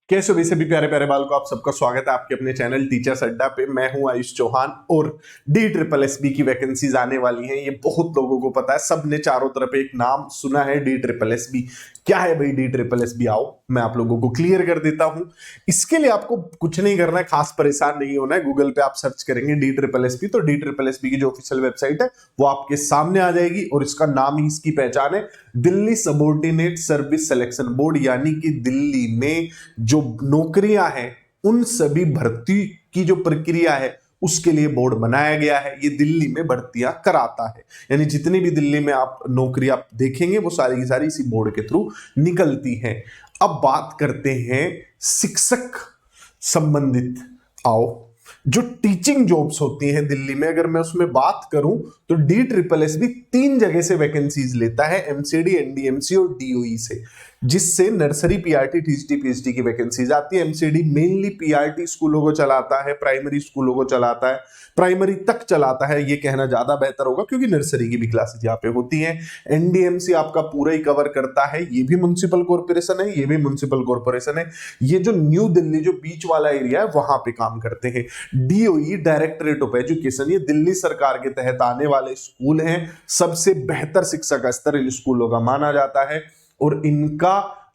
कैसे हो भाई सभी प्यारे प्यारे बाल को, आप सबका स्वागत है आपके अपने चैनल टीचर्स अड्डा पे। मैं हूं आयुष चौहान और DSSS की वैकेंसीज आने वाली हैं। ये बहुत लोगों को पता है, सबने चारों तरफ एक नाम सुना है DSSS। क्या है भाई DSSS? आओ मैं आप लोगों को क्लियर कर देता हूं। इसके लिए आपको कुछ नहीं करना है, खास परेशान नहीं होना है। गूगल पे आप सर्च करेंगे DSSS तो DSSS की जो ऑफिशियल वेबसाइट है वो आपके सामने आ जाएगी और इसका नाम ही इसकी पहचान है, Delhi subordinate service selection board. यानी कि दिल्ली में जो नौकरियां हैं उन सभी भर्ती की जो प्रक्रिया है उसके लिए बोर्ड बनाया गया है। ये दिल्ली में भर्तियां कराता है, यानी जितनी भी दिल्ली में आप नौकरी आप देखेंगे वो सारी की सारी इसी बोर्ड के थ्रू निकलती हैं। अब बात करते हैं शिक्षक संबंधित। आओ, जो टीचिंग जॉब्स होती हैं दिल्ली में, अगर मैं उसमें बात करूं तो DSSS भी 3 जगह से वैकेंसीज लेता है, MCD, NDMC और DOE से, जिससे नर्सरी, PRT, TGT, PhD की वैकेंसीज आती है। MCD मेनली PRT स्कूलों को चलाता है, प्राइमरी स्कूलों को चलाता है, प्राइमरी तक चलाता है, ये कहना ज्यादा बेहतर होगा क्योंकि नर्सरी की भी क्लासेज यहाँ पे होती हैं। NDMC आपका पूरा ही कवर करता है, ये भी म्युनिसिपल कॉर्पोरेशन है, ये भी म्युनिसिपल कॉर्पोरेशन है। ये जो न्यू दिल्ली जो बीच वाला एरिया है वहां पे काम करते हैं। DOE डायरेक्टरेट ऑफ एजुकेशन, ये दिल्ली सरकार के तहत आने वाले स्कूल हैं। सबसे बेहतर शिक्षा का स्तर इन स्कूलों का माना जाता है और इनका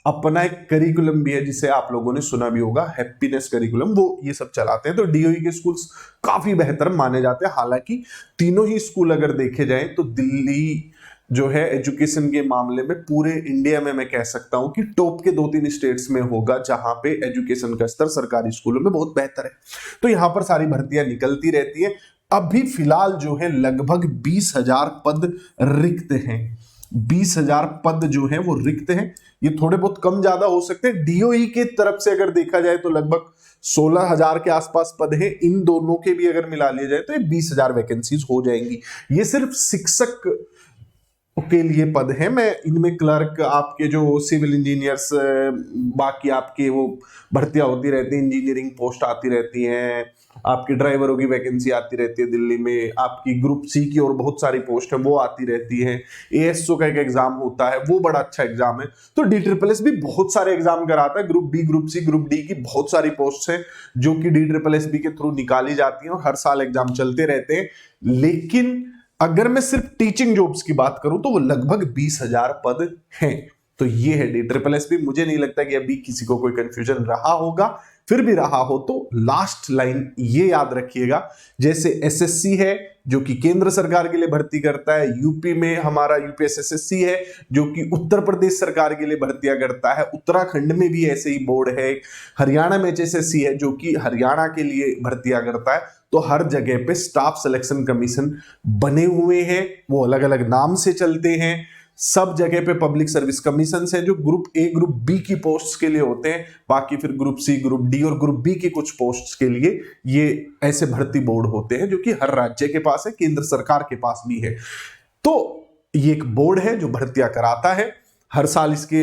अपना एक करिकुलम भी है जिसे आप लोगों ने सुना भी होगा, हैप्पीनेस करिकुलम, वो ये सब चलाते हैं। तो DOE के स्कूल्स काफी बेहतर माने जाते हैं। हालांकि तीनों ही स्कूल अगर देखे जाएं तो दिल्ली जो है एजुकेशन के मामले में पूरे इंडिया में मैं कह सकता हूं कि टॉप के 2-3 स्टेट्स में होगा जहां पे एजुकेशन का स्तर सरकारी स्कूलों में बहुत बेहतर है। तो यहां पर सारी भर्तियां निकलती रहती है। अभी फिलहाल जो है लगभग 20,000 पद रिक्त हैं। 20,000 पद जो है वो रिक्त हैं। ये थोड़े बहुत कम ज्यादा हो सकते हैं। DOE के तरफ से अगर देखा जाए तो लगभग 16,000 के आसपास पद हैं। इन दोनों के भी अगर मिला लिया जाए तो ये 20,000 वैकेंसीज हो जाएंगी। ये सिर्फ शिक्षक के लिए पद है। मैं इनमें क्लर्क, आपके जो सिविल इंजीनियर्स, बाकी आपके वो भर्तियां होती रहती हैं, इंजीनियरिंग पोस्ट आती रहती हैं, आपकी ड्राइवरों की वैकेंसी आती रहती है दिल्ली में, आपकी ग्रुप C की और बहुत सारी पोस्ट है वो आती रहती है। ASO का एक एग्जाम होता है, वो बड़ा अच्छा एग्जाम है। तो DSSS भी बहुत सारे एग्जाम कराता है। Group B, group C, group D की बहुत सारी पोस्ट है जो कि DSSS के थ्रू निकाली जाती है और हर साल एग्जाम चलते रहते हैं। लेकिन अगर मैं सिर्फ टीचिंग जॉब्स की बात करूं तो वो लगभग 20,000 पद हैं। तो ये है DSSS। मुझे नहीं लगता कि अभी किसी को कोई कंफ्यूजन रहा होगा, फिर भी रहा हो तो लास्ट लाइन ये याद रखिएगा। जैसे SSC है जो कि केंद्र सरकार के लिए भर्ती करता है, यूपी में हमारा UPSSSC है जो कि उत्तर प्रदेश सरकार के लिए भर्तियां करता है, उत्तराखंड में भी ऐसे ही बोर्ड है, हरियाणा में HSSC है जो कि हरियाणा के लिए भर्तियां करता है। तो हर जगह पे स्टाफ सिलेक्शन कमीशन बने हुए हैं, वो अलग अलग नाम से चलते हैं। सब जगह पे पब्लिक सर्विस कमीशन है जो ग्रुप A, ग्रुप B की पोस्ट्स के लिए होते हैं। बाकी फिर ग्रुप C, ग्रुप D और ग्रुप B की कुछ पोस्ट्स के लिए ये ऐसे भर्ती बोर्ड होते हैं जो कि हर राज्य के पास है, केंद्र सरकार के पास भी है। तो ये एक बोर्ड है जो भर्तियां कराता है। हर साल इसके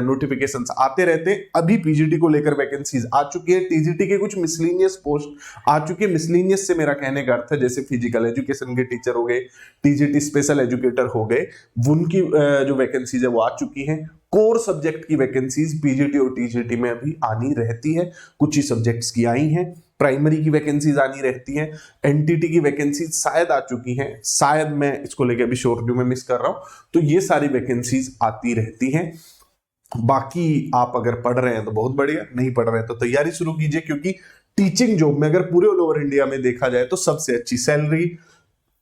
नोटिफिकेशंस आते रहते हैं। अभी PGT को लेकर वैकेंसीज आ चुकी है। TGT के कुछ मिसलिनियस पोस्ट आ चुके हैं। मिसलिनियस से मेरा कहने का अर्थ है जैसे फिजिकल एजुकेशन के टीचर हो गए, TGT स्पेशल एजुकेटर हो गए, उनकी जो वैकेंसीज है वो आ चुकी हैं। कोर सब्जेक्ट की वैकेंसीज PGT और TGT में अभी आनी रहती है, कुछ ही सब्जेक्ट्स की आई हैं। प्राइमरी की वैकेंसीज आनी रहती हैं। NTT की वैकेंसीज शायद आ चुकी हैं, शायद मैं इसको लेकर अभी श्योर में मिस कर रहा हूं। तो ये सारी वैकेंसीज आती रहती हैं। बाकी आप अगर पढ़ रहे हैं तो बहुत बढ़िया, नहीं पढ़ रहे हैं तो तैयारी शुरू कीजिए, क्योंकि टीचिंग जॉब में अगर पूरे ऑल ओवर इंडिया में देखा जाए तो सबसे अच्छी सैलरी,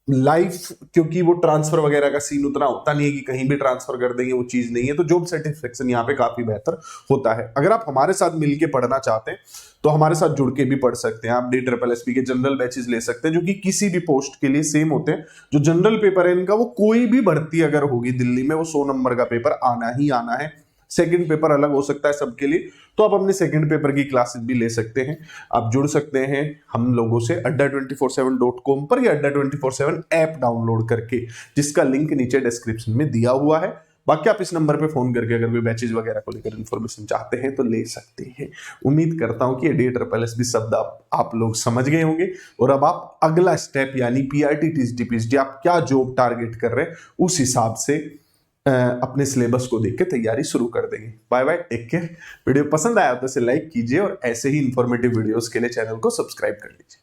लाइफ, क्योंकि वो ट्रांसफर वगैरह का सीन उतना होता नहीं है कि कहीं भी ट्रांसफर कर देंगे, वो चीज नहीं है। तो जॉब सेटिस्फेक्शन यहाँ पे काफी बेहतर होता है। अगर आप हमारे साथ मिलके पढ़ना चाहते हैं तो हमारे साथ जुड़ के भी पढ़ सकते हैं। आप DSSS के जनरल बैचेस ले सकते हैं जो कि किसी भी पोस्ट के लिए सेम होते हैं। जो जनरल पेपर है इनका, वो कोई भी भर्ती अगर होगी दिल्ली में वो 100 नंबर का पेपर आना ही आना है। सेकंड पेपर अलग हो सकता है सबके लिए, तो आप अपने सेकंड पेपर की क्लासेस भी ले सकते हैं। आप जुड़ सकते हैं हम लोगों से adda247.com पर या adda247 ऐप डाउनलोड करके, जिसका लिंक नीचे डिस्क्रिप्शन में दिया हुआ है। बाकी आप इस नंबर पे फोन करके अगर कोई बैचेज वगैरह को लेकर इन्फॉर्मेशन चाहते हैं तो ले सकते हैं। उम्मीद करता हूं कि DSSS भी शब्द आप लोग समझ गए होंगे और अब आप अगला स्टेप यानी PRT, TGT, PhD आप क्या जॉब टारगेट कर रहे हैं उस हिसाब से अपने सिलेबस को देख के तैयारी शुरू कर देंगे। Bye bye, take care. Video पसंद आया तो इसे लाइक कीजिए और ऐसे ही इंफॉर्मेटिव वीडियोस के लिए चैनल को सब्सक्राइब कर लीजिए।